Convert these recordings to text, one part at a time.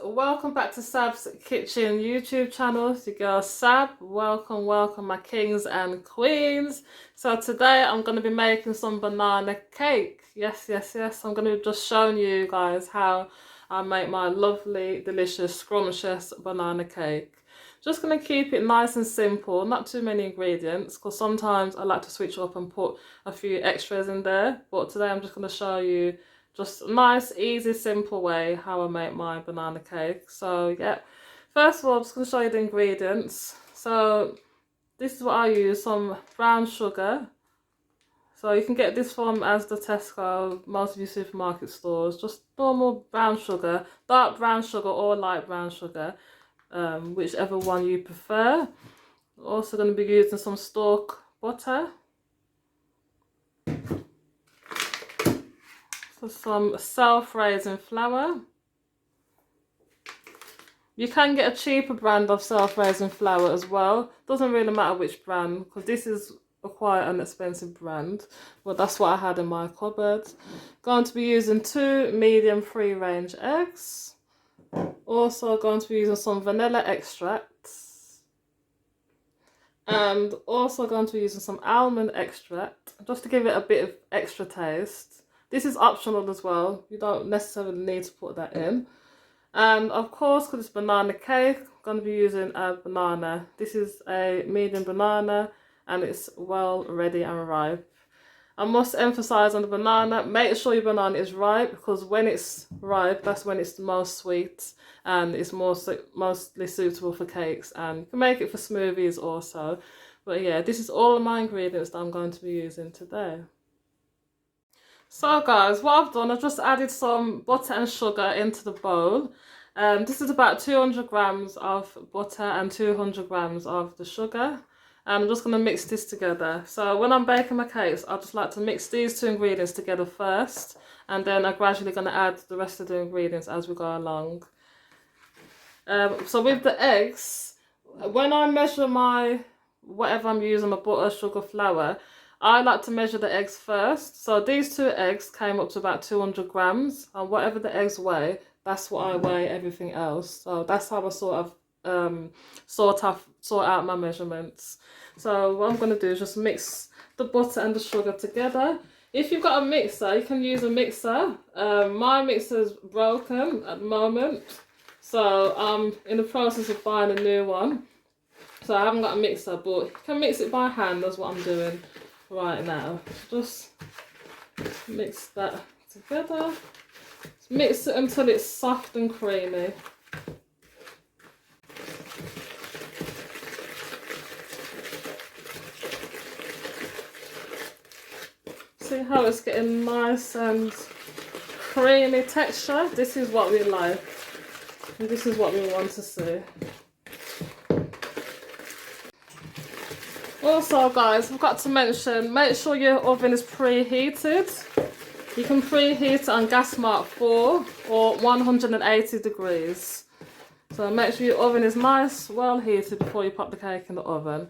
welcome back to Sab's Kitchen YouTube channel. It's your girl Sab. Welcome my kings and queens. So today I'm going to be making some banana cake. Yes. I'm going to be just showing you guys how I make my lovely, delicious, scrumptious banana cake. Just going to keep it nice and simple, not too many ingredients, because sometimes I like to switch up and put a few extras in there. But today I'm just going to show you just a nice, easy, simple way how I make my banana cake. So yeah, first of all, I'm just going to show you the ingredients. So this is what I use, some brown sugar. So you can get this from Asda, Tesco, most of your supermarket stores. Just normal brown sugar, dark brown sugar or light brown sugar, whichever one you prefer. Also going to be using some Stork butter. Some self-raising flour. You can get a cheaper brand of self-raising flour as well. Doesn't really matter which brand, because this is quite an expensive brand, but that's what I had in my cupboard. Going to be using 2 medium free-range eggs. Also going to be using some vanilla extract, and also going to be using some almond extract, just to give it a bit of extra taste. This is optional as well. You don't necessarily need to put that in. And of course, because it's banana cake, I'm going to be using a banana. This is a medium banana and it's well ready and ripe. I must emphasize on the banana, make sure your banana is ripe, because when it's ripe, that's when it's the most sweet and it's mostly suitable for cakes, and you can make it for smoothies also. But yeah, this is all of my ingredients that I'm going to be using today. So guys, what I've done, I've just added some butter and sugar into the bowl. This is about 200 grams of butter and 200 grams of the sugar. And I'm just going to mix this together. So when I'm baking my cakes, I just like to mix these 2 ingredients together first. And then I'm gradually going to add the rest of the ingredients as we go along. So with the eggs, when I measure my, whatever I'm using, my butter, sugar, flour, I like to measure the eggs first. So these 2 eggs came up to about 200 grams. And whatever the eggs weigh, that's what I weigh everything else. So that's how I sort of sort out my measurements. So what I'm going to do is just mix the butter and the sugar together. If you've got a mixer, you can use a mixer. My mixer is broken at the moment, so I'm in the process of buying a new one. So I haven't got a mixer, but you can mix it by hand. That's what I'm doing right now. Just mix that together. Just mix it until it's soft and creamy. See how it's getting nice and creamy texture? This is what we like, and this is what we want to see. Also guys, I've got to mention, make sure your oven is preheated. You can preheat it on gas mark 4 or 180 degrees. So make sure your oven is nice, well heated before you pop the cake in the oven.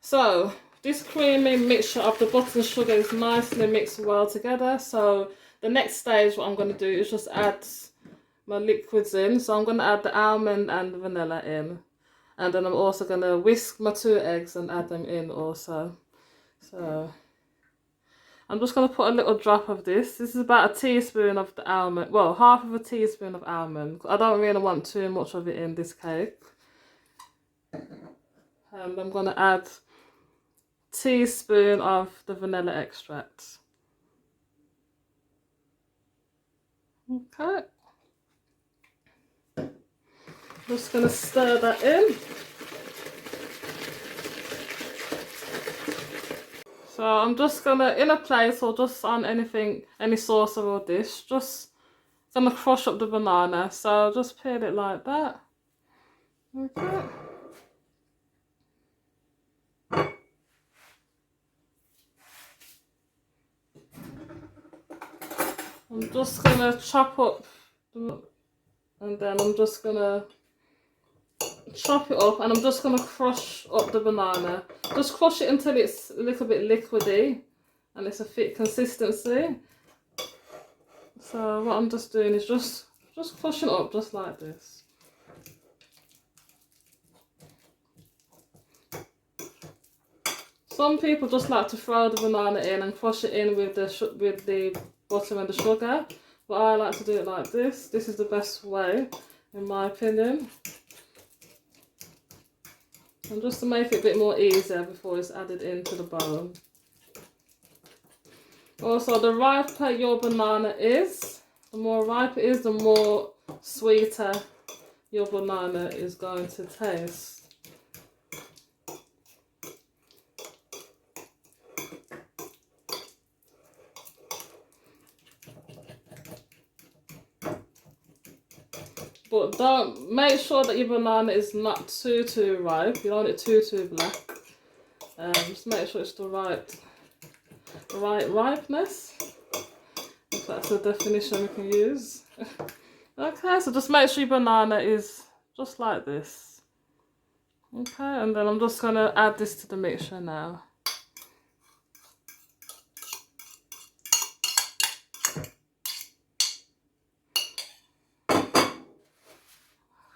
So this creamy mixture of the butter and sugar is nicely mixed well together. So the next stage, what I'm going to do is just add my liquids in. So I'm going to add the almond and the vanilla in. And then I'm also going to whisk my 2 eggs and add them in also. So I'm just going to put a little drop of this. This is about a teaspoon of the almond. Well, half of a teaspoon of almond. I don't really want too much of it in this cake. And I'm going to add a teaspoon of the vanilla extract. Okay. Just going to stir that in. So I'm just going to, in a plate or just on anything, any saucer or dish, just going to crush up the banana. So just peel it like that. Okay. I'm just going to chop up, and then I'm just going to chop it up, and I'm just going to crush up the banana. Just crush it until it's a little bit liquidy and it's a thick consistency. So what I'm just doing is just crushing it up just like this. some people just like to throw the banana in and crush it in with the butter and the sugar, but I like to do it like this. This is the best way, in my opinion. And just to make it a bit more easier before it's added into the bowl. Also, the riper your banana is, the more ripe it is, the more sweeter your banana is going to taste. But don't, make sure that your banana is not too ripe. You don't want it too black. Just make sure it's the right ripeness. If that's a definition we can use. Okay, so just make sure your banana is just like this. Okay, and then I'm just gonna add this to the mixture now.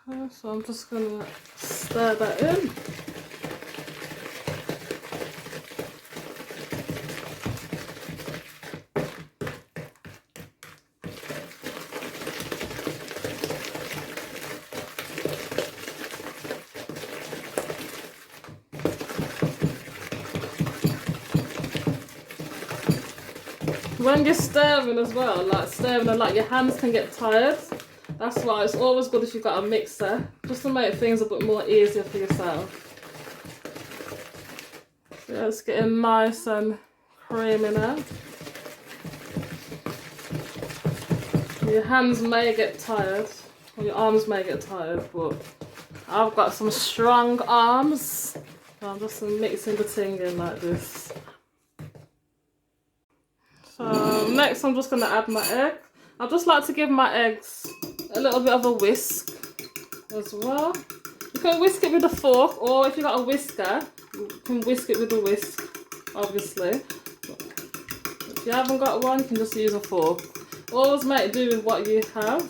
Okay, so I'm just gonna stir that in. When you're stirring as well, like stirring and like your hands can get tired. That's why it's always good if you've got a mixer, just to make things a bit more easier for yourself. Yeah, it's getting nice and creamy now. Your hands may get tired, or your arms may get tired, but I've got some strong arms. So I'm just mixing the thing in like this. So next I'm just going to add my egg. I just like to give my eggs a little bit of a whisk as well. You can whisk it with a fork, or if you've got a whisker, you can whisk it with a whisk, obviously. If you haven't got one, you can just use a fork. Always make do with what you have.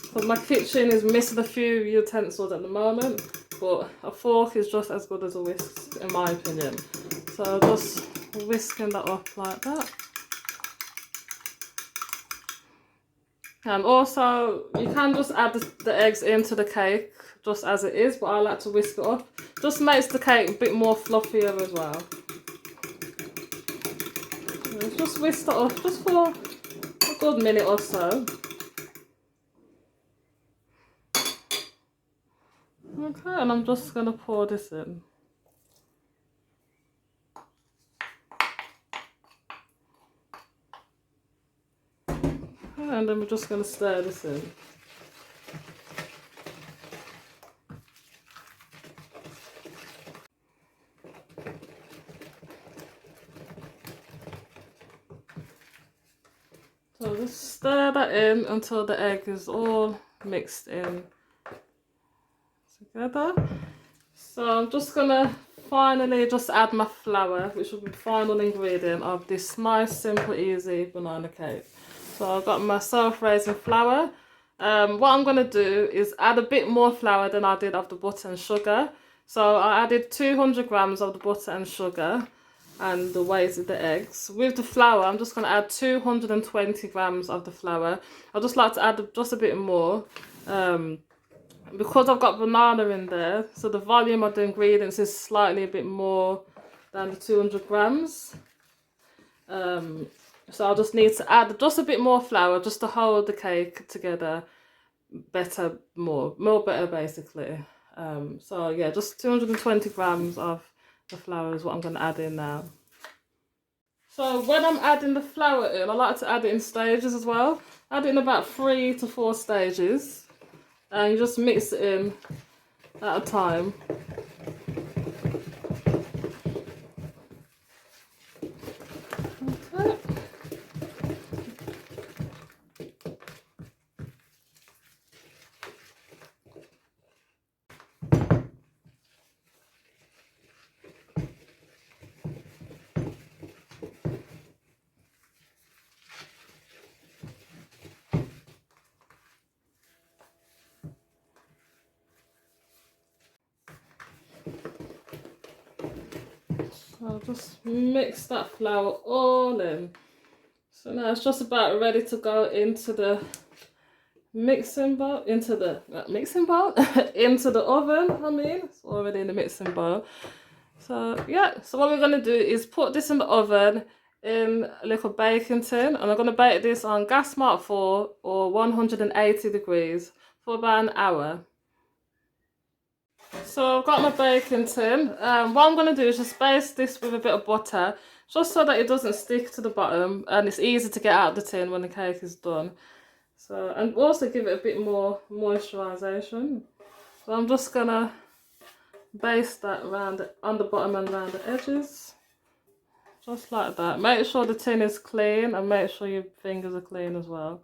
Because my kitchen is missing a few utensils at the moment, but a fork is just as good as a whisk, in my opinion. So just whisking that up like that. And also, you can just add the eggs into the cake just as it is, but I like to whisk it up. Just makes the cake a bit more fluffier as well. Just whisk it up just for a good minute or so. Okay, and I'm just going to pour this in. And then we're just going to stir this in. So just stir that in until the egg is all mixed in together. So I'm just going to finally just add my flour, which will be the final ingredient of this nice, simple, easy banana cake. So I've got my self-raising flour. What I'm going to do is add a bit more flour than I did of the butter and sugar. So I added 200 grams of the butter and sugar and the weight of the eggs. With the flour, I'm just going to add 220 grams of the flour. I just like to add just a bit more because I've got banana in there. So the volume of the ingredients is slightly a bit more than the 200 grams. So I'll just need to add just a bit more flour just to hold the cake together better, more better basically. So yeah, just 220 grams of the flour is what I'm going to add in now. So when I'm adding the flour in, I like to add it in stages as well. Add it in about 3 to 4 stages, and you just mix it in at a time. Okay. So I'll just mix that flour all in. So now it's just about ready to go into the mixing bowl, into the into the oven. I mean, it's already in the mixing bowl. So yeah, so what we're gonna do is put this in the oven in a little baking tin, and I'm gonna bake this on gas mark 4 or 180 degrees for about an hour. So I've got my baking tin. What I'm going to do is just baste this with a bit of butter, just so that it doesn't stick to the bottom and it's easy to get out of the tin when the cake is done. So, and also give it a bit more moisturisation. So I'm just going to baste that around on the bottom and around the edges. Just like that. Make sure the tin is clean and make sure your fingers are clean as well.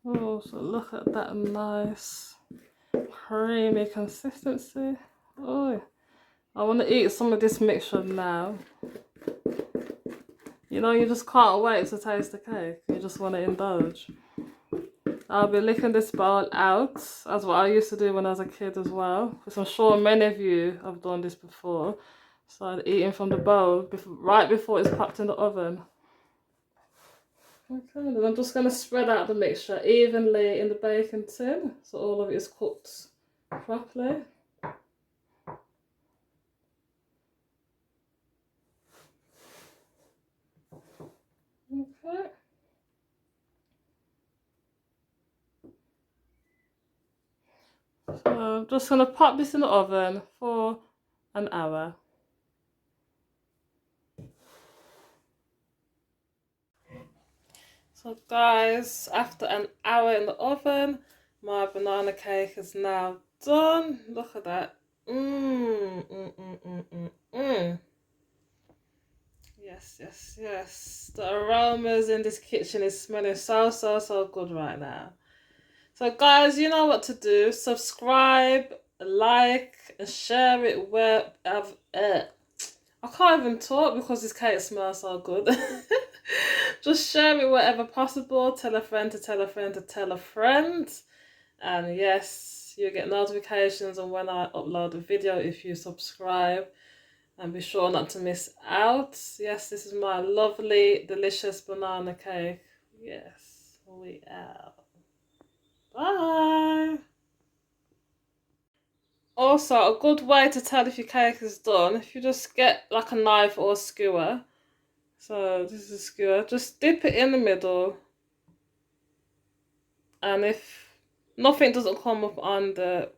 Oh, so look at that nice creamy consistency. Oh, I want to eat some of this mixture now. You know, you just can't wait to taste the cake. You just want to indulge. I'll be licking this bowl out, as what I used to do when I was a kid as well. Because I'm sure many of you have done this before. So eating from the bowl right before it's popped in the oven. Okay, then I'm just going to spread out the mixture evenly in the baking tin, so all of it is cooked properly. Okay. So I'm just going to pop this in the oven for an hour. So guys, after an hour in the oven, my banana cake is now done. Look at that. Yes, yes, yes. The aromas in this kitchen is smelling so good right now. So guys, you know what to do. Subscribe, like, and share it where I can't even talk because this cake smells so good. Just share it wherever possible. Tell a friend to tell a friend to tell a friend. And yes, you get notifications on when I upload a video if you subscribe. And be sure not to miss out. Yes, this is my lovely, delicious banana cake. Yes, we out. Bye. Also, a good way to tell if your cake is done, if you just get like a knife or a skewer. So this is a skewer. Just dip it in the middle. And if nothing doesn't come up on the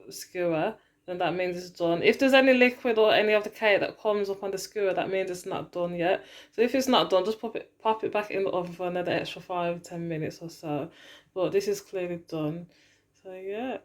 skewer, then that means it's done. If there's any liquid or any of the cake that comes up on the skewer, that means it's not done yet. So if it's not done, just pop it back in the oven for another extra 5-10 minutes or so. But this is clearly done. So yeah.